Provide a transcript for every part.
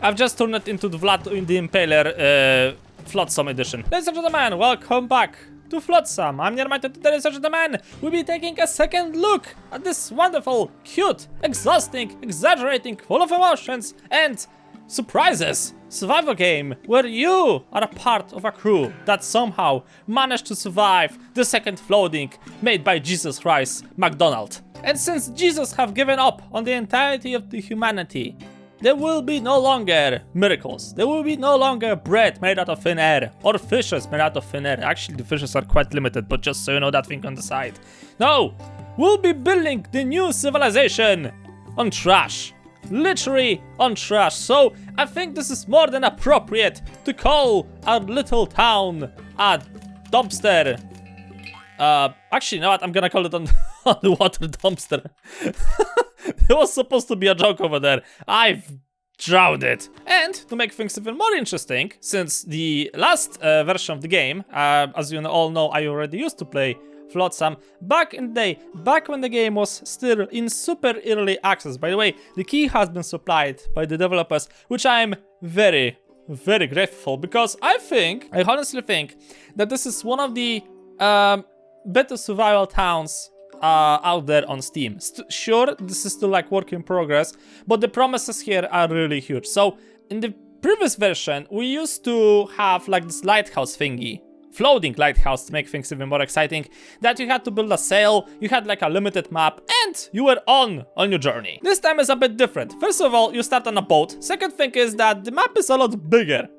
I've just turned it into the Vlad in the Impaler Flotsam edition. Ladies and gentlemen, welcome back to Flotsam. I'm Neodyinamite, and today, ladies and gentlemen, we'll be taking a second look at this wonderful, cute, exhausting, exaggerating, full of emotions and surprises survival game where you are a part of a crew that somehow managed to survive the second flooding made by Jesus Christ McDonald. And since Jesus have given up on the entirety of the humanity, there will be no longer miracles. There will be no longer bread made out of thin air or fishes made out of thin air. Actually, the fishes are quite limited, but just so you know that thing on the side. No, we'll be building the new civilization on trash. Literally on trash. So I think this is more than appropriate to call our little town a dumpster. Actually, you know what? I'm gonna call it on the water dumpster. There was supposed to be a joke over there. I've drowned it. And to make things even more interesting, since the last version of the game, as you all know, I already used to play Flotsam back in the day, back when the game was still in super early access. By the way, the key has been supplied by the developers, which I'm very, very grateful, because I honestly think that this is one of the better survival towns out there on Steam. Sure, this is still like work in progress, but the promises here are really huge. So in the previous version, we used to have like this lighthouse thingy, floating lighthouse, to make things even more exciting, that you had to build a sail, you had like a limited map, and you were on your journey. This time is a bit different. First of all, you start on a boat. Second thing is that the map is a lot bigger.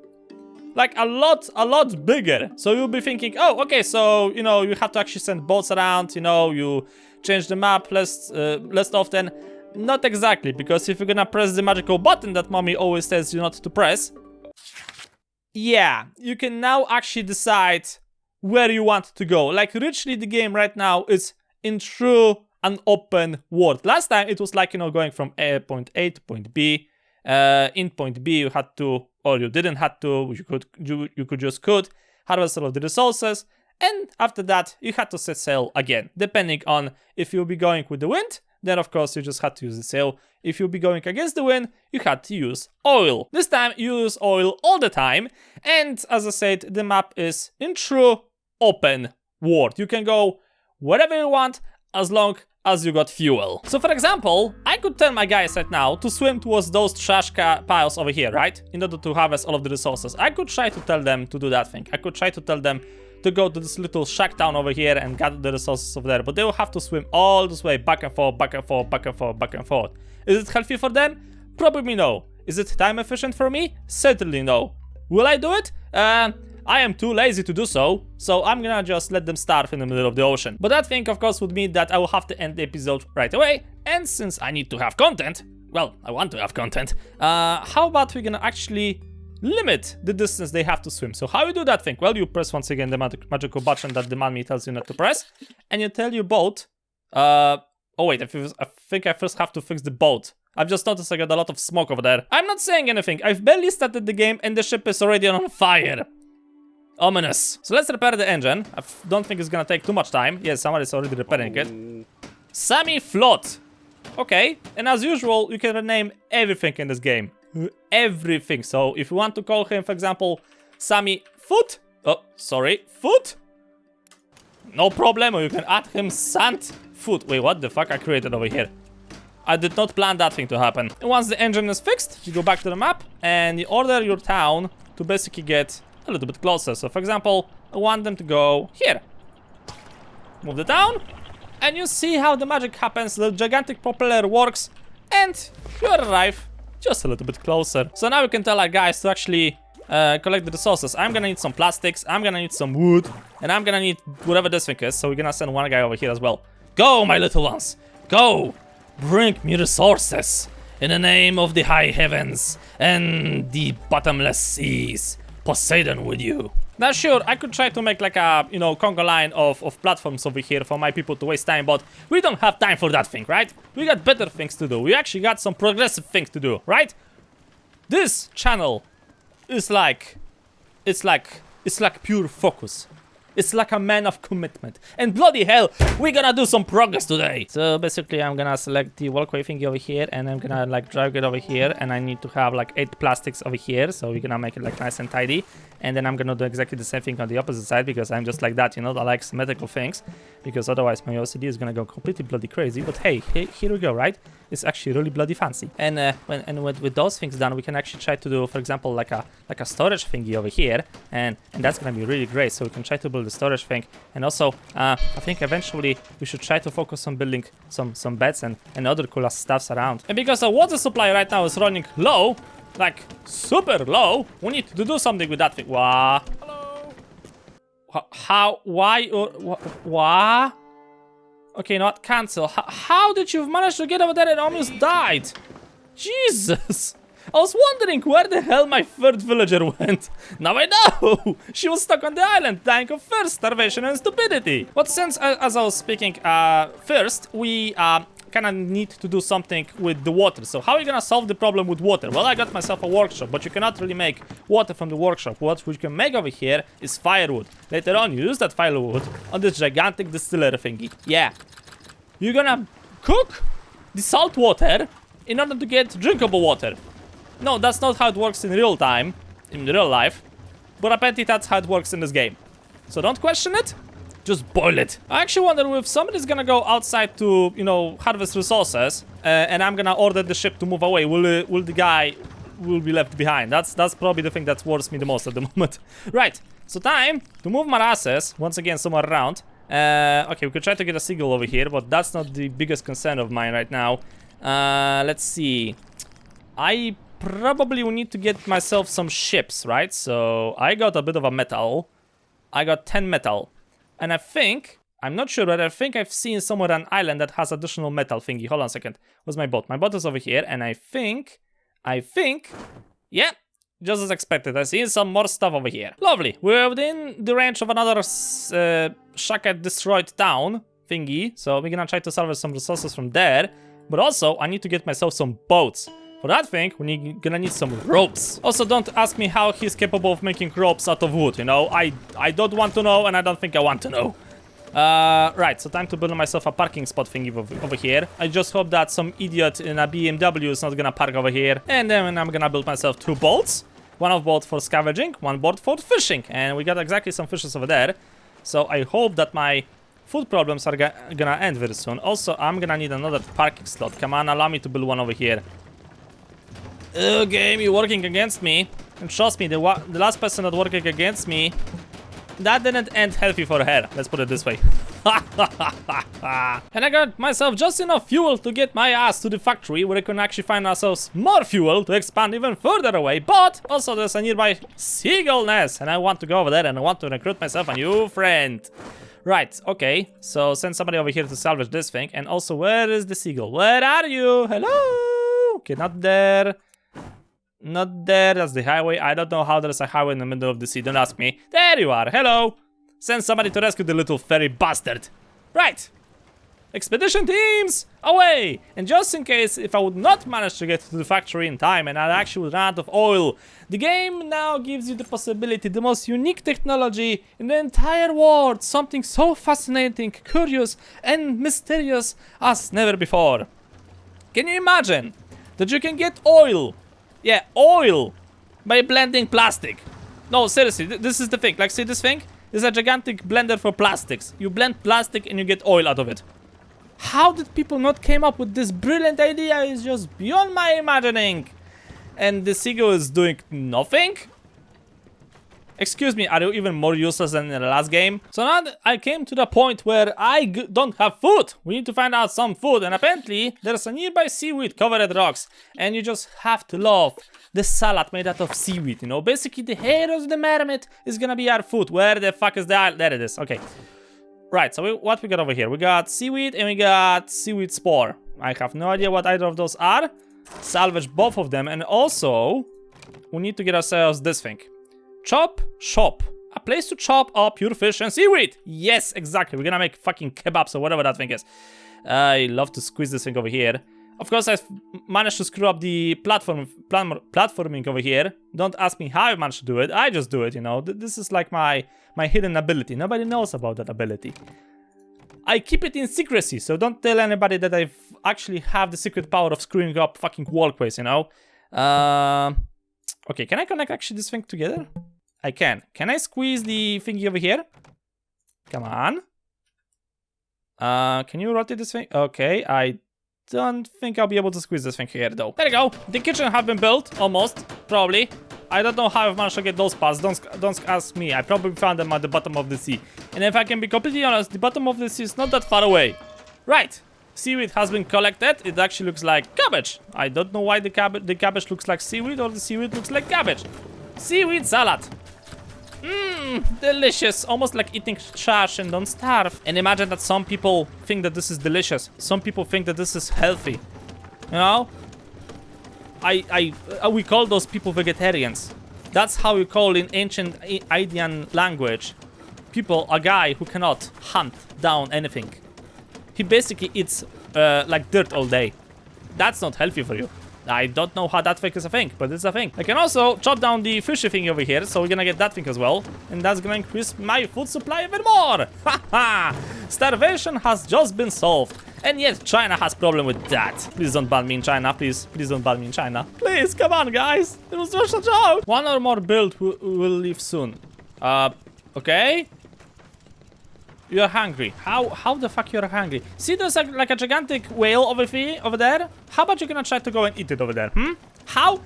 Like a lot bigger. So you'll be thinking, oh, okay, so, you know, you have to actually send boats around, you know, you change the map less often. Not exactly, because if you're gonna press the magical button that mommy always tells you not to press, yeah, you can now actually decide where you want to go. Like, literally the game right now is in true an open world. Last time it was like, you know, going from point A to point B. In point B you had to, or you didn't have to, you could just harvest all of the resources, and after that you had to set sail again, depending on if you'll be going with the wind. Then of course you just had to use the sail. If you'll be going against the wind, you had to use oil. This time you use oil all the time, and as I said, the map is in true open world. You can go wherever you want as long as you got fuel. So for example, I could tell my guys right now to swim towards those trash piles over here, right? In order to harvest all of the resources. I could try to tell them to do that thing. I could try to tell them to go to this little shack town over here and gather the resources over there, but they will have to swim all this way, back and forth, back and forth, back and forth, back and forth. Is it healthy for them? Probably no. Is it time efficient for me? Certainly no. Will I do it? I am too lazy to do so, so I'm gonna just let them starve in the middle of the ocean. But that thing, of course, would mean that I will have to end the episode right away, and since I need to have content, well, I want to have content, how about we're gonna actually limit the distance they have to swim? So how you do that thing? Well, you press once again the magical button that the mommy tells you not to press, and you tell your boat, oh wait, I think I first have to fix the boat. I've just noticed I got a lot of smoke over there. I'm not saying anything, I've barely started the game and the ship is already on fire. Ominous. So let's repair the engine. I don't think it's gonna take too much time. Yes, somebody's already repairing it. Sammy Float. Okay, and as usual, you can rename everything in this game. Everything. So if you want to call him, for example, Sammy Foot. Oh, sorry, Foot. No problem. Or you can add him Sand Foot. Wait, what the fuck I created over here? I did not plan that thing to happen. And once the engine is fixed, you go back to the map and you order your town to basically get a little bit closer. So for example, I want them to go here. Move the town, and you see how the magic happens. The gigantic propeller works, and you arrive just a little bit closer. So now we can tell our guys to actually collect the resources. I'm gonna need some plastics, I'm gonna need some wood, and I'm gonna need whatever this thing is. So we're gonna send one guy over here as well. Go, my little ones, go! Bring me resources in the name of the high heavens and the bottomless seas. Poseidon with you. Now sure, I could try to make like a, you know, conga line of platforms over here for my people to waste time, but we don't have time for that thing, right? We got better things to do. We actually got some progressive things to do, right? This channel is like, it's like pure focus. is like a man of commitment. And bloody hell, we're gonna do some progress today. So basically, I'm gonna select the walkway thingy over here, and I'm gonna like drag it over here, and I need to have like 8 plastics over here. So we're gonna make it like nice and tidy. And then I'm gonna do exactly the same thing on the opposite side, because I'm just like that, you know, I like symmetrical things, because otherwise my OCD is gonna go completely bloody crazy. But hey, here we go, right? It's actually really bloody fancy. And with those things done, we can actually try to do, for example, like a storage thingy over here, and that's gonna be really great. So we can try to build the storage thing, and also I think eventually we should try to focus on building some beds and other cool stuffs around. And because the water supply right now is running low, like super low, we need to do something with that thing. Wah. Hello. How? Why? Why? Okay, not cancel. How did you manage to get over there and almost died? Jesus! I was wondering where the hell my third villager went. Now I know! She was stuck on the island, dying of thirst, starvation, and stupidity. But since, as I was speaking, first, we kind of need to do something with the water. So how are you gonna solve the problem with water? Well, I got myself a workshop, but you cannot really make water from the workshop. What we can make over here is firewood. Later on, you use that firewood on this gigantic distillery thingy. Yeah. You're gonna cook the salt water in order to get drinkable water. No, that's not how it works in real time, in real life. But apparently that's how it works in this game. So don't question it. Just boil it. I actually wonder if somebody's gonna go outside to, you know, harvest resources, and I'm gonna order the ship to move away. Will the guy be left behind? That's probably the thing that worries me the most at the moment. Right. So time to move my asses once again somewhere around. Okay, we could try to get a seagull over here, but that's not the biggest concern of mine right now. Let's see. I probably will need to get myself some ships, right? So I got a bit of a metal. I got 10 metal. And I think, I'm not sure, but I think I've seen somewhere an island that has additional metal thingy. Hold on a second. Where's my boat? My boat is over here, and I think, yeah, just as expected. I see some more stuff over here. Lovely. We're within the range of another Shaka destroyed town thingy, so we're gonna try to salvage some resources from there. But also, I need to get myself some boats. For that thing, we're gonna need some ropes. Also, don't ask me how he's capable of making ropes out of wood, you know? I don't want to know, and I don't think I want to know. Right, so time to build myself a parking spot thingy over here. I just hope that some idiot in a BMW is not gonna park over here. And then I'm gonna build myself 2 boats. One of boat for scavenging, one boat for fishing. And we got exactly some fishes over there. So I hope that my food problems are gonna end very soon. Also, I'm gonna need another parking slot. Come on, allow me to build one over here. Game, you're working against me. And trust me, the last person that working against me, that didn't end healthy for her. Let's put it this way. And I got myself just enough fuel to get my ass to the factory, where I can actually find ourselves more fuel to expand even further away. But also there's a nearby seagull nest, and I want to go over there and I want to recruit myself a new friend. Right, okay, so send somebody over here to salvage this thing. And also, where is the seagull? Where are you? Hello? Okay, not there. Not there, that's the highway. I don't know how there's a highway in the middle of the sea, don't ask me. There you are, hello! Send somebody to rescue the little fairy bastard. Right! Expedition teams, away! And just in case, if I would not manage to get to the factory in time and I actually would run out of oil, the game now gives you the possibility, the most unique technology in the entire world. Something so fascinating, curious, and mysterious as never before. Can you imagine that you can get oil? Yeah, oil! By blending plastic. No, seriously, this is the thing. Like, see this thing? It's a gigantic blender for plastics. You blend plastic and you get oil out of it. How did people not came up with this brilliant idea? It's just beyond my imagining. And the seagull is doing nothing? Excuse me, are you even more useless than in the last game? So now I came to the point where I don't have food. We need to find out some food, and apparently there's a nearby seaweed covered rocks. And you just have to love the salad made out of seaweed, you know? Basically the hair of the mermaid is gonna be our food. Where the fuck is the island? There it is, okay. Right, so what we got over here? We got seaweed and we got seaweed spore. I have no idea what either of those are. Salvage both of them, and also we need to get ourselves this thing. Chop shop. A place to chop up your fish and seaweed. Yes, exactly. We're gonna make fucking kebabs or whatever that thing is. I love to squeeze this thing over here. Of course, I've managed to screw up the platforming over here. Don't ask me how I managed to do it. I just do it, you know. This is like my hidden ability. Nobody knows about that ability. I keep it in secrecy, so don't tell anybody that I actually have the secret power of screwing up fucking walkways, you know. Okay, can I connect actually this thing together? I can. Can I squeeze the thingy over here? Come on. Can you rotate this thing? Okay, I don't think I'll be able to squeeze this thing here though. There you go. The kitchen have been built, almost, probably. I don't know how I've managed to get those parts. Don't ask me. I probably found them at the bottom of the sea. And if I can be completely honest, the bottom of the sea is not that far away. Right. Seaweed has been collected. It actually looks like cabbage. I don't know why the cabbage looks like seaweed or the seaweed looks like cabbage. Seaweed salad. Mmm, delicious. Almost like eating trash and don't starve. And imagine that some people think that this is delicious. Some people think that this is healthy. You know? We call those people vegetarians. That's how we call in ancient Indian language people a guy who cannot hunt down anything. He basically eats like dirt all day. That's not healthy for you. I don't know how that thing is a thing, but it's a thing. I can also chop down the fishy thing over here, so we're gonna get that thing as well. And that's gonna increase my food supply even more. Haha! Starvation has just been solved. And yet China has problem with that. Please don't ban me in China, please. Please don't ban me in China. Please, come on, guys. It was just a joke. One or more build will leave soon. Okay. You're hungry. How the fuck you're hungry? See, there's like a gigantic whale over there. How about you gonna try to go and eat it over there? How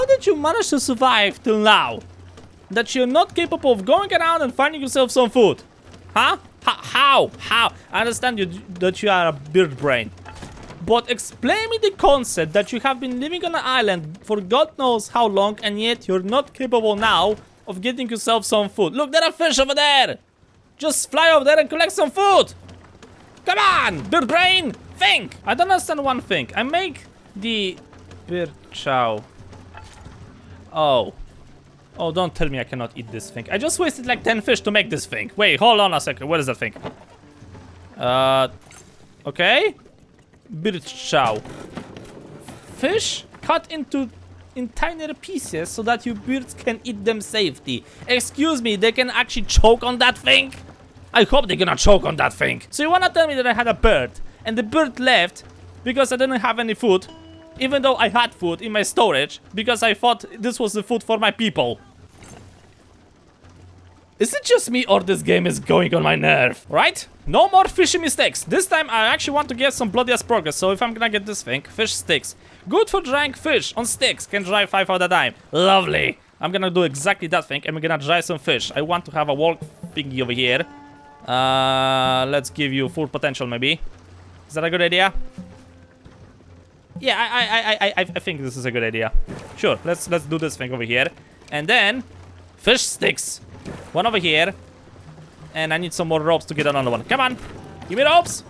did you manage to survive till now? That you're not capable of going around and finding yourself some food? Huh? How? I understand that you are a bird brain. But explain me the concept that you have been living on an island for God knows how long, and yet you're not capable now of getting yourself some food. Look, there are fish over there. Just fly over there and collect some food. Come on, bird brain, think. I don't understand one thing. I make the bird chow. Oh, don't tell me I cannot eat this thing. I just wasted like 10 fish to make this thing. Wait, hold on a second. What is that thing? Okay. Bird chow. Fish cut into tinier pieces so that you birds can eat them safely. Excuse me, they can actually choke on that thing? I hope they're gonna choke on that thing. So you wanna tell me that I had a bird and the bird left because I didn't have any food, even though I had food in my storage because I thought this was the food for my people. Is it just me or this game is going on my nerve? Right? No more fishy mistakes. This time I actually want to get some bloody ass progress. So if I'm gonna get this thing, fish sticks. Good for drying fish on sticks. Can dry 5 at a time. Lovely. I'm gonna do exactly that thing and we're gonna dry some fish. I want to have a walk thingy over here. Let's give you full potential maybe. Is that a good idea? Yeah, I think this is a good idea. Sure, let's do this thing over here. And then fish sticks. One over here. And I need some more ropes to get another one. Come on. Give me ropes.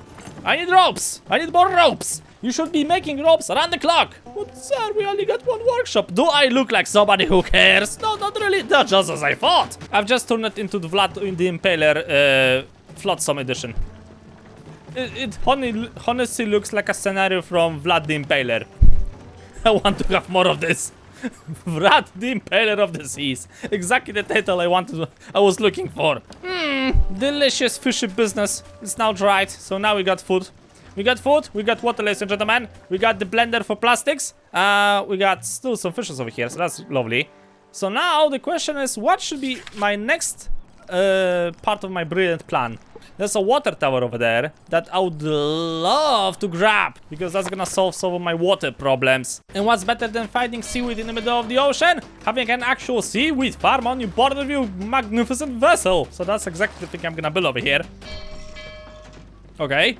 I need ropes. I need more ropes. You should be making ropes around the clock. But sir, we only got one workshop. Do I look like somebody who cares? No, not really. That's just as I thought. I've just turned it into the Vlad the Impaler Flotsam edition. It honestly looks like a scenario from Vlad the Impaler. I want to have more of this. Vlad the Impaler of the Seas. Exactly the title I was looking for. Delicious fishy business. It's now dried, so now we got food. We got food, we got water, ladies and gentlemen. We got the blender for plastics. We got still some fishes over here, so that's lovely. So now the question is, what should be my next part of my brilliant plan? There's a water tower over there that I would love to grab, because that's gonna solve some of my water problems. And what's better than finding seaweed in the middle of the ocean? Having an actual seaweed farm on your board of your magnificent vessel. So that's exactly the thing I'm gonna build over here. Okay.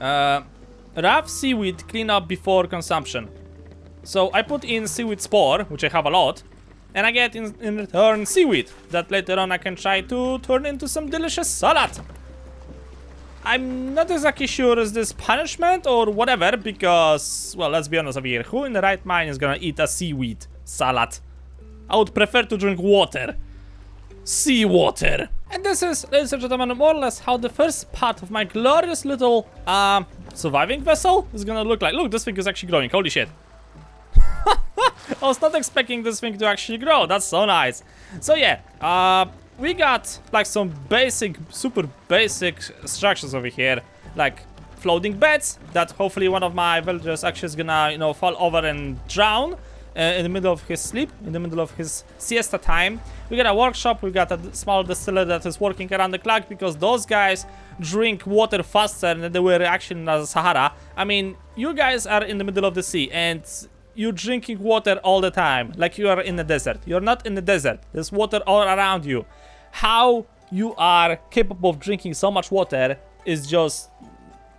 Rough seaweed cleanup before consumption. So I put in seaweed spore, which I have a lot, and I get in return seaweed that later on I can try to turn into some delicious salad. I'm not exactly sure is this punishment or whatever, because, well, let's be honest over here, who in the right mind is gonna eat a seaweed salad? I would prefer to drink water. Seawater. And this is, ladies and gentlemen, more or less how the first part of my glorious little surviving vessel is gonna look like. Look, this thing is actually growing. Holy shit. I was not expecting this thing to actually grow. That's so nice. So yeah, we got like some basic, super basic structures over here, like floating beds that hopefully one of my villagers actually is gonna, you know, fall over and drown in the middle of his sleep, in the middle of his siesta time. We got a workshop, we got a small distiller that is working around the clock because those guys drink water faster than they were actually in the Sahara. I mean, you guys are in the middle of the sea and you're drinking water all the time, like you are in the desert. You're not in the desert. There's water all around you. How you are capable of drinking so much water is just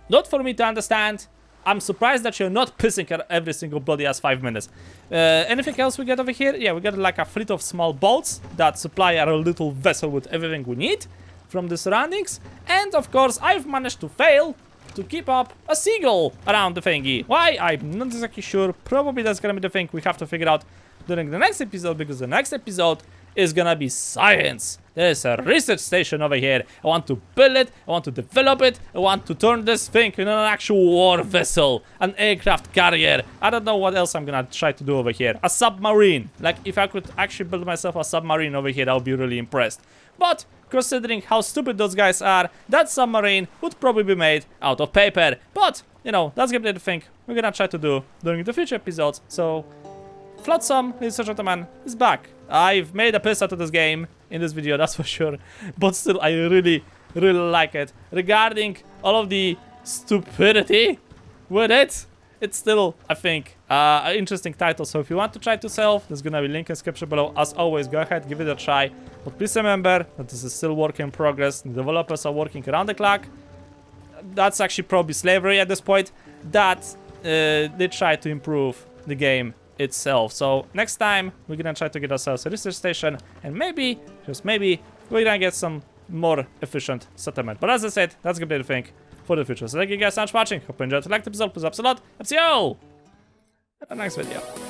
not for me to understand. I'm surprised that you're not pissing at every single bloody ass 5 minutes. Anything else we got over here? Yeah, we got like a fleet of small boats that supply our little vessel with everything we need from the surroundings. And of course, I've managed to fail to keep up a seagull around the thingy. Why? I'm not exactly sure. Probably that's gonna be the thing we have to figure out during the next episode, because the next episode is gonna be science. There's a research station over here. I want to build it, I want to develop it, I want to turn this thing into an actual war vessel, an aircraft carrier. I don't know what else I'm gonna try to do over here. A submarine. Like, if I could actually build myself a submarine over here, I'll be really impressed. But considering how stupid those guys are, that submarine would probably be made out of paper. But, you know, that's gonna be the thing we're gonna try to do during the future episodes. So, Flotsam, ladies and gentlemen, is back. I've made a piss out of this game in this video, that's for sure. But still, I really, really like it. Regarding all of the stupidity with it, it's still, I think, an interesting title. So if you want to try to sell, there's gonna be a link in the description below. As always, go ahead, give it a try. But please remember that this is still work in progress. The developers are working around the clock. That's actually probably slavery at this point. That they try to improve the game itself. So next time we're gonna try to get ourselves a research station, and maybe, just maybe, we're gonna get some more efficient settlement. But as I said, that's gonna be the thing for the future. So thank you guys so much for watching. Hope you enjoyed. Like the episode, please up a lot. I'll see you all in the next video.